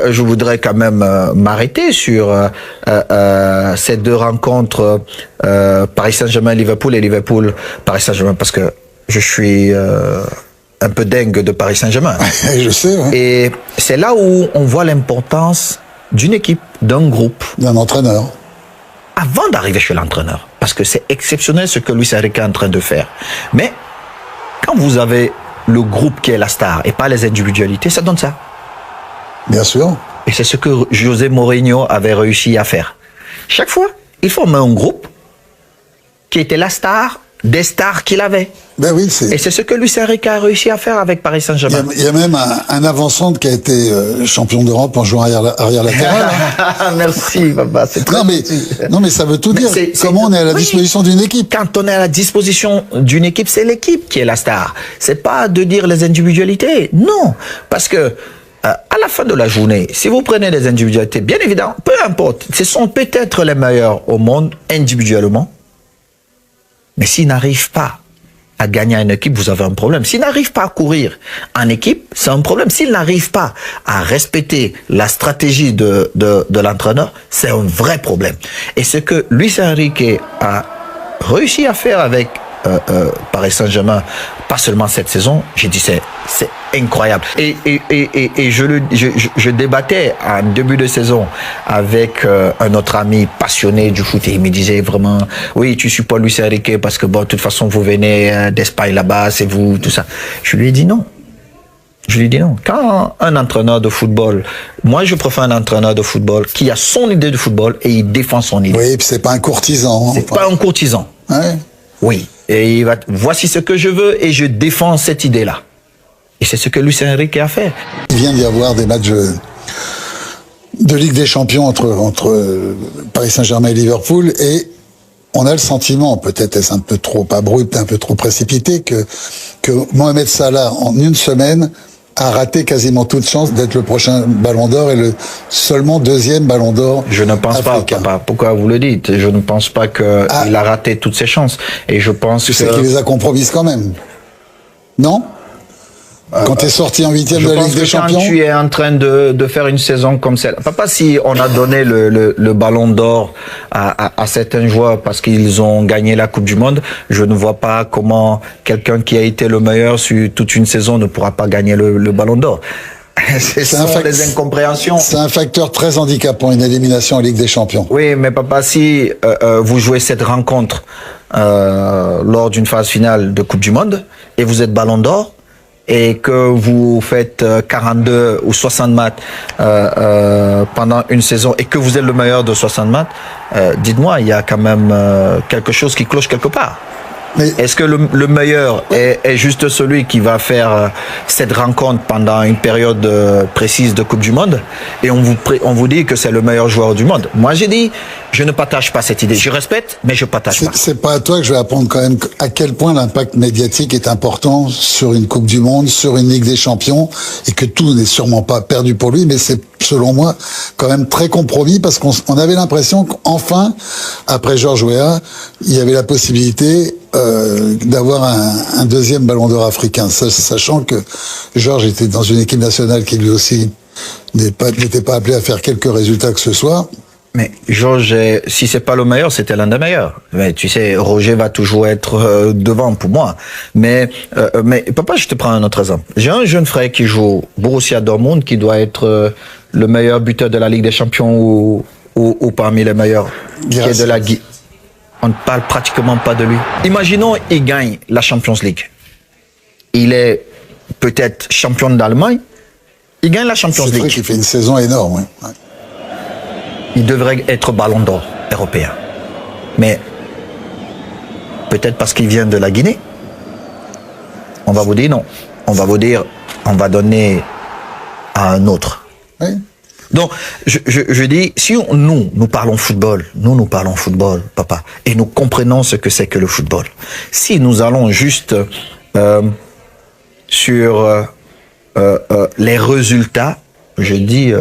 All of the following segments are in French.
je voudrais quand même m'arrêter sur ces deux rencontres Paris Saint-Germain-Liverpool et Liverpool-Paris Saint-Germain, parce que je suis un peu dingue de Paris Saint-Germain. Je sais, ouais. Et c'est là où on voit l'importance d'une équipe, d'un groupe. D'un entraîneur. Avant d'arriver chez l'entraîneur. Parce que c'est exceptionnel ce que Luis Enrique est en train de faire. Mais quand vous avez le groupe qui est la star et pas les individualités, ça donne ça. Bien sûr. Et c'est ce que José Mourinho avait réussi à faire. Chaque fois, il formait un groupe qui était la star des stars qu'il avait. Ben oui, et c'est ce que Luis Enrique a réussi à faire avec Paris Saint-Germain. Il y a même un avant-centre qui a été champion d'Europe en jouant arrière latéral. Merci, papa. Non, mais ça veut tout dire. Comment on est à la disposition d'une équipe? Quand on est à la disposition d'une équipe, c'est l'équipe qui est la star. C'est pas de dire les individualités. Non. Parce que, à la fin de la journée, si vous prenez les individualités, bien évidemment, peu importe, ce sont peut-être les meilleurs au monde individuellement. Mais s'ils n'arrivent pas à gagner une équipe, vous avez un problème. S'ils n'arrivent pas à courir en équipe, c'est un problème. S'ils n'arrivent pas à respecter la stratégie de l'entraîneur, c'est un vrai problème. Et ce que Luis Enrique a réussi à faire avec Paris Saint-Germain, pas seulement cette saison, j'ai dit c'est incroyable. Et je débattais en début de saison avec un autre ami passionné du foot et il me disait vraiment, oui, tu supportes Luis Enrique parce que bon, de toute façon vous venez d'Espagne là-bas, c'est vous, tout ça. Je lui ai dit non. Je lui ai dit non. Quand un entraîneur de football, moi je préfère un entraîneur de football qui a son idée de football et il défend son idée. Oui, et puis c'est pas un courtisan. C'est pas un courtisan. Ouais. Oui. Et il va, voici ce que je veux et je défends cette idée-là. Et c'est ce que Luis Enrique a fait. Il vient d'y avoir des matchs de Ligue des Champions entre Paris Saint-Germain et Liverpool et on a le sentiment, peut-être est-ce un peu trop abrupt, un peu trop précipité, que Mohamed Salah, en une semaine, a raté quasiment toute chance d'être le prochain Ballon d'Or et le seulement deuxième Ballon d'Or. Je ne pense africain. pas, papa. Pourquoi vous le dites? Je ne pense pas qu'il a raté toutes ses chances. Et je pense que... C'est qu'il les a compromises quand même. Non? Quand tu es sorti en huitième de la Ligue des Champions. Quand tu es en train de faire une saison comme celle, papa, si on a donné le Ballon d'Or à certains joueurs parce qu'ils ont gagné la Coupe du Monde, je ne vois pas comment quelqu'un qui a été le meilleur sur toute une saison ne pourra pas gagner le Ballon d'Or. Ce sont des incompréhensions. C'est un facteur très handicapant, une élimination en Ligue des Champions. Oui, mais papa, si vous jouez cette rencontre lors d'une phase finale de Coupe du Monde et vous êtes Ballon d'Or, et que vous faites 42 ou 60 matchs pendant une saison et que vous êtes le meilleur de 60 matchs, dites-moi, il y a quand même quelque chose qui cloche quelque part. Est-ce que le meilleur est juste celui qui va faire cette rencontre pendant une période précise de Coupe du Monde et on vous dit que c'est le meilleur joueur du monde? Moi, j'ai dit, je ne partage pas cette idée. Je respecte, mais je partage pas. C'est pas à toi que je vais apprendre quand même à quel point l'impact médiatique est important sur une Coupe du Monde, sur une Ligue des Champions, et que tout n'est sûrement pas perdu pour lui, mais c'est selon moi quand même très compromis parce qu'on avait l'impression qu'enfin, après Georges Weah, il y avait la possibilité d'avoir un deuxième Ballon d'Or africain, sachant que Georges était dans une équipe nationale qui lui aussi n'était pas appelé à faire quelques résultats que ce soit. Mais Georges, si c'est pas le meilleur, c'était l'un des meilleurs. Mais tu sais, Roger va toujours être devant pour moi. Mais papa, je te prends un autre exemple. J'ai un jeune frère qui joue Borussia Dortmund, qui doit être le meilleur buteur de la Ligue des Champions ou parmi les meilleurs, qui est de la Guy. On ne parle pratiquement pas de lui. Imaginons, il gagne la Champions League. Il est peut-être champion d'Allemagne. Il gagne la Champions League. C'est vrai qu'il fait une saison énorme. Oui. Ouais. Il devrait être Ballon d'Or européen. Mais peut-être parce qu'il vient de la Guinée. On va vous dire non. On va vous dire, on va donner à un autre. Oui. Donc, je dis, si nous parlons football, nous parlons football, papa, et nous comprenons ce que c'est que le football. Si nous allons juste sur les résultats, je dis,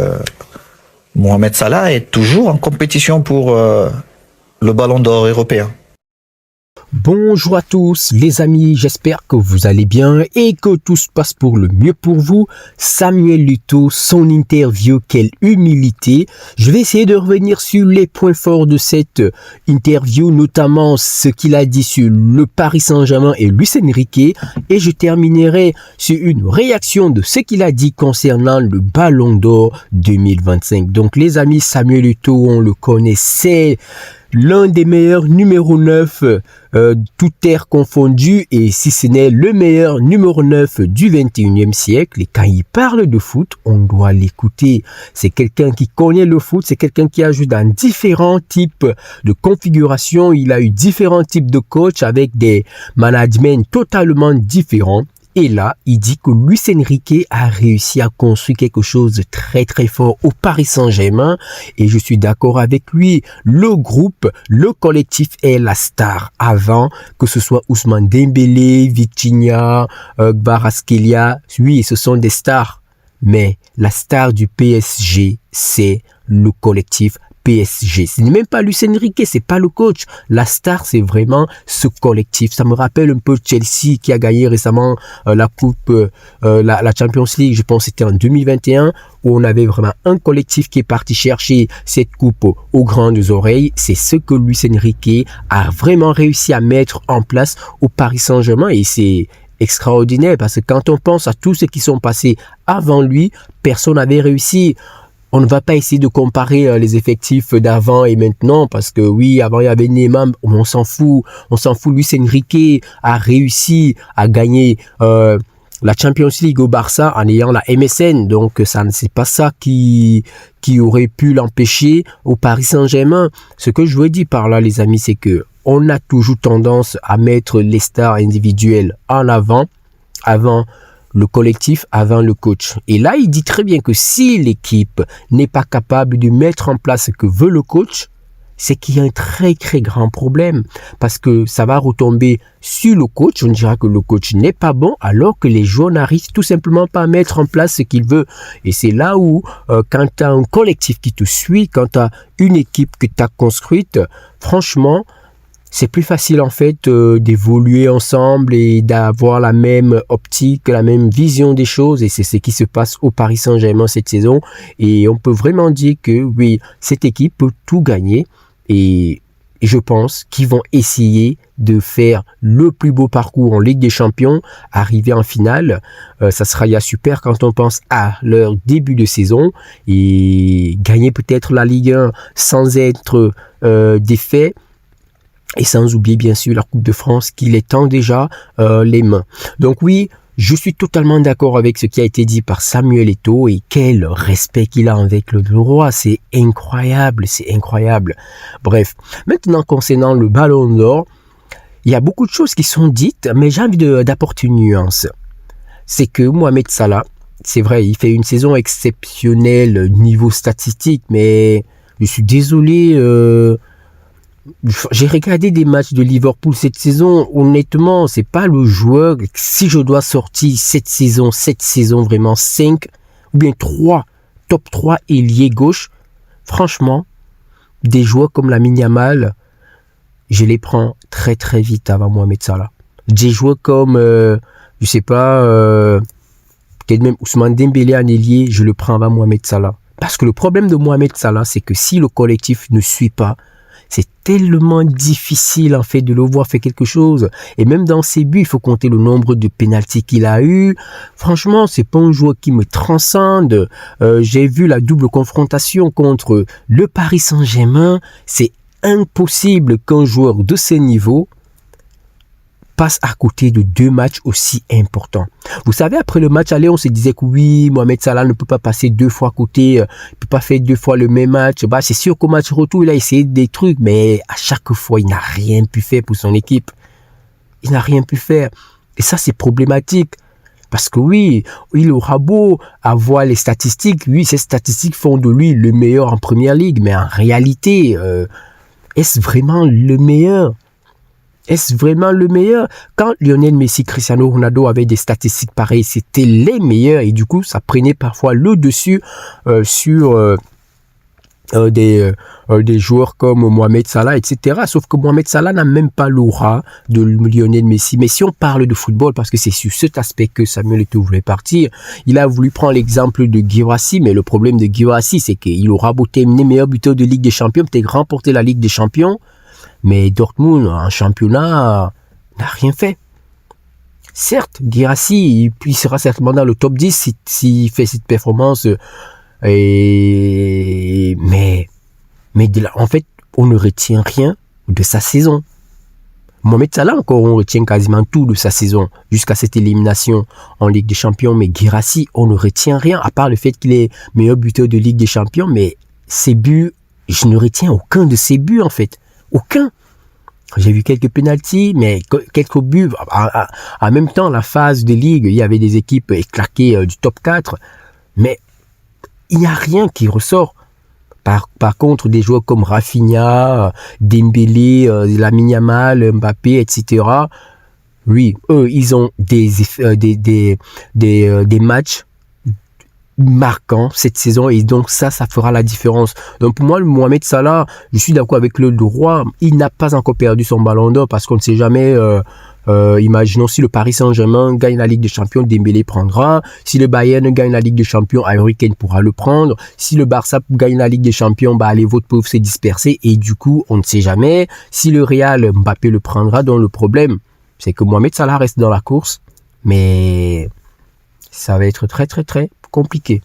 Mohamed Salah est toujours en compétition pour le Ballon d'Or européen. Bonjour à tous les amis, j'espère que vous allez bien et que tout se passe pour le mieux pour vous. Samuel Eto'o, son interview, quelle humilité. Je vais essayer de revenir sur les points forts de cette interview, notamment ce qu'il a dit sur le Paris Saint-Germain et Luis Enrique. Et je terminerai sur une réaction de ce qu'il a dit concernant le Ballon d'Or 2025. Donc les amis, Samuel Eto'o, on le connaissait. L'un des meilleurs numéro 9, tout terre confondu, et si ce n'est le meilleur numéro 9 du 21e siècle. Et quand il parle de foot, on doit l'écouter. C'est quelqu'un qui connaît le foot, c'est quelqu'un qui a joué dans différents types de configurations. Il a eu différents types de coachs avec des managements totalement différents. Et là, il dit que Luis Enrique a réussi à construire quelque chose de très très fort au Paris Saint-Germain. Et je suis d'accord avec lui. Le groupe, le collectif est la star. Avant, que ce soit Ousmane Dembélé, Vitinha, Kvaratskhelia, oui, ce sont des stars. Mais la star du PSG, c'est le collectif PSG. Ce n'est même pas Luis Enrique, c'est pas le coach. La star, c'est vraiment ce collectif. Ça me rappelle un peu Chelsea qui a gagné récemment la coupe, la Champions League. Je pense que c'était en 2021 où on avait vraiment un collectif qui est parti chercher cette coupe aux grandes oreilles. C'est ce que Luis Enrique a vraiment réussi à mettre en place au Paris Saint-Germain et c'est extraordinaire parce que quand on pense à tous ceux qui sont passés avant lui, personne n'avait réussi. On ne va pas essayer de comparer les effectifs d'avant et maintenant parce que oui, avant il y avait Neymar, on s'en fout. Luis Enrique a réussi à gagner la Champions League au Barça en ayant la MSN. Donc ça ne c'est pas ça qui aurait pu l'empêcher au Paris Saint-Germain. Ce que je veux dire par là, les amis, c'est que on a toujours tendance à mettre les stars individuelles en avant le collectif avant le coach. Et là, il dit très bien que si l'équipe n'est pas capable de mettre en place ce que veut le coach, c'est qu'il y a un très très grand problème parce que ça va retomber sur le coach. On dira que le coach n'est pas bon alors que les joueurs n'arrivent tout simplement pas à mettre en place ce qu'il veut. Et c'est là où quand tu as un collectif qui te suit, quand tu as une équipe que tu as construite, franchement, c'est plus facile en fait d'évoluer ensemble et d'avoir la même optique, la même vision des choses et c'est ce qui se passe au Paris Saint-Germain cette saison et on peut vraiment dire que oui, cette équipe peut tout gagner et je pense qu'ils vont essayer de faire le plus beau parcours en Ligue des Champions, arriver en finale. Ça sera super quand on pense à leur début de saison et gagner peut-être la Ligue 1 sans être défait. Et sans oublier bien sûr la Coupe de France qui les tend déjà les mains. Donc oui, je suis totalement d'accord avec ce qui a été dit par Samuel Eto'o et quel respect qu'il a avec le roi. C'est incroyable, c'est incroyable. Bref, maintenant concernant le Ballon d'Or, il y a beaucoup de choses qui sont dites, mais j'ai envie d'apporter une nuance. C'est que Mohamed Salah, c'est vrai, il fait une saison exceptionnelle niveau statistique, mais je suis désolé... j'ai regardé des matchs de Liverpool cette saison, honnêtement, c'est pas le joueur, si je dois sortir cette saison vraiment 5 ou bien 3, top 3 ailier gauche, franchement, des joueurs comme Lamine Yamal, je les prends très très vite avant Mohamed Salah. Des joueurs comme, je sais pas, peut-être même Ousmane Dembélé en ailier, je le prends avant Mohamed Salah. Parce que le problème de Mohamed Salah, c'est que si le collectif ne suit pas, c'est tellement difficile en fait de le voir faire quelque chose. Et même dans ses buts, il faut compter le nombre de pénaltys qu'il a eu. Franchement, c'est pas un joueur qui me transcende. J'ai vu la double confrontation contre le Paris Saint-Germain. C'est impossible qu'un joueur de ce niveau passe à côté de 2 matchs aussi importants. Vous savez, après le match aller, on se disait que oui, Mohamed Salah ne peut pas passer 2 fois à côté, il ne peut pas faire 2 fois le même match. Bah, c'est sûr qu'au match retour, il a essayé des trucs, mais à chaque fois, il n'a rien pu faire pour son équipe. Il n'a rien pu faire. Et ça, c'est problématique. Parce que oui, il aura beau avoir les statistiques. Oui, ces statistiques font de lui le meilleur en Première Ligue. Mais en réalité, est-ce vraiment le meilleur ? Est-ce vraiment le meilleur? Quand Lionel Messi, Cristiano Ronaldo avaient des statistiques pareilles, c'était les meilleurs et du coup, ça prenait parfois le dessus sur des joueurs comme Mohamed Salah, etc. Sauf que Mohamed Salah n'a même pas l'aura de Lionel Messi. Mais si on parle de football, parce que c'est sur cet aspect que Samuel Eto'o voulait partir, il a voulu prendre l'exemple de Guirassy, mais le problème de Guirassy, c'est qu'il aura beau terminer meilleur buteur de Ligue des Champions, peut-être remporter la Ligue des Champions, mais Dortmund, en championnat, n'a rien fait. Certes, Guirassy, il sera certainement dans le top 10 s'il fait cette performance. Mais en fait, on ne retient rien de sa saison. Mohamed Salah, encore, on retient quasiment tout de sa saison jusqu'à cette élimination en Ligue des Champions. Mais Guirassy, on ne retient rien, à part le fait qu'il est meilleur buteur de Ligue des Champions. Mais ses buts, je ne retiens aucun de ses buts, en fait. Aucun. J'ai vu quelques pénaltys, mais quelques buts. En même temps, la phase de Ligue, il y avait des équipes éclaquées du top 4. Mais il n'y a rien qui ressort. Par contre, des joueurs comme Rafinha, Dembélé, Lamine Yamal, Mbappé, etc. Oui, eux, ils ont des matchs marquants cette saison et donc ça fera la différence. Donc pour moi, le Mohamed Salah, je suis d'accord avec le droit, il n'a pas encore perdu son ballon d'or parce qu'on ne sait jamais. Imaginons si le Paris Saint-Germain gagne la Ligue des Champions, Dembélé prendra. Si le Bayern gagne la Ligue des Champions, Harry Kane pourra le prendre. Si le Barça gagne la Ligue des Champions, les votes peuvent se disperser et du coup, on ne sait jamais. Si le Real, Mbappé le prendra. Donc le problème, c'est que Mohamed Salah reste dans la course, mais ça va être très très très compliqué.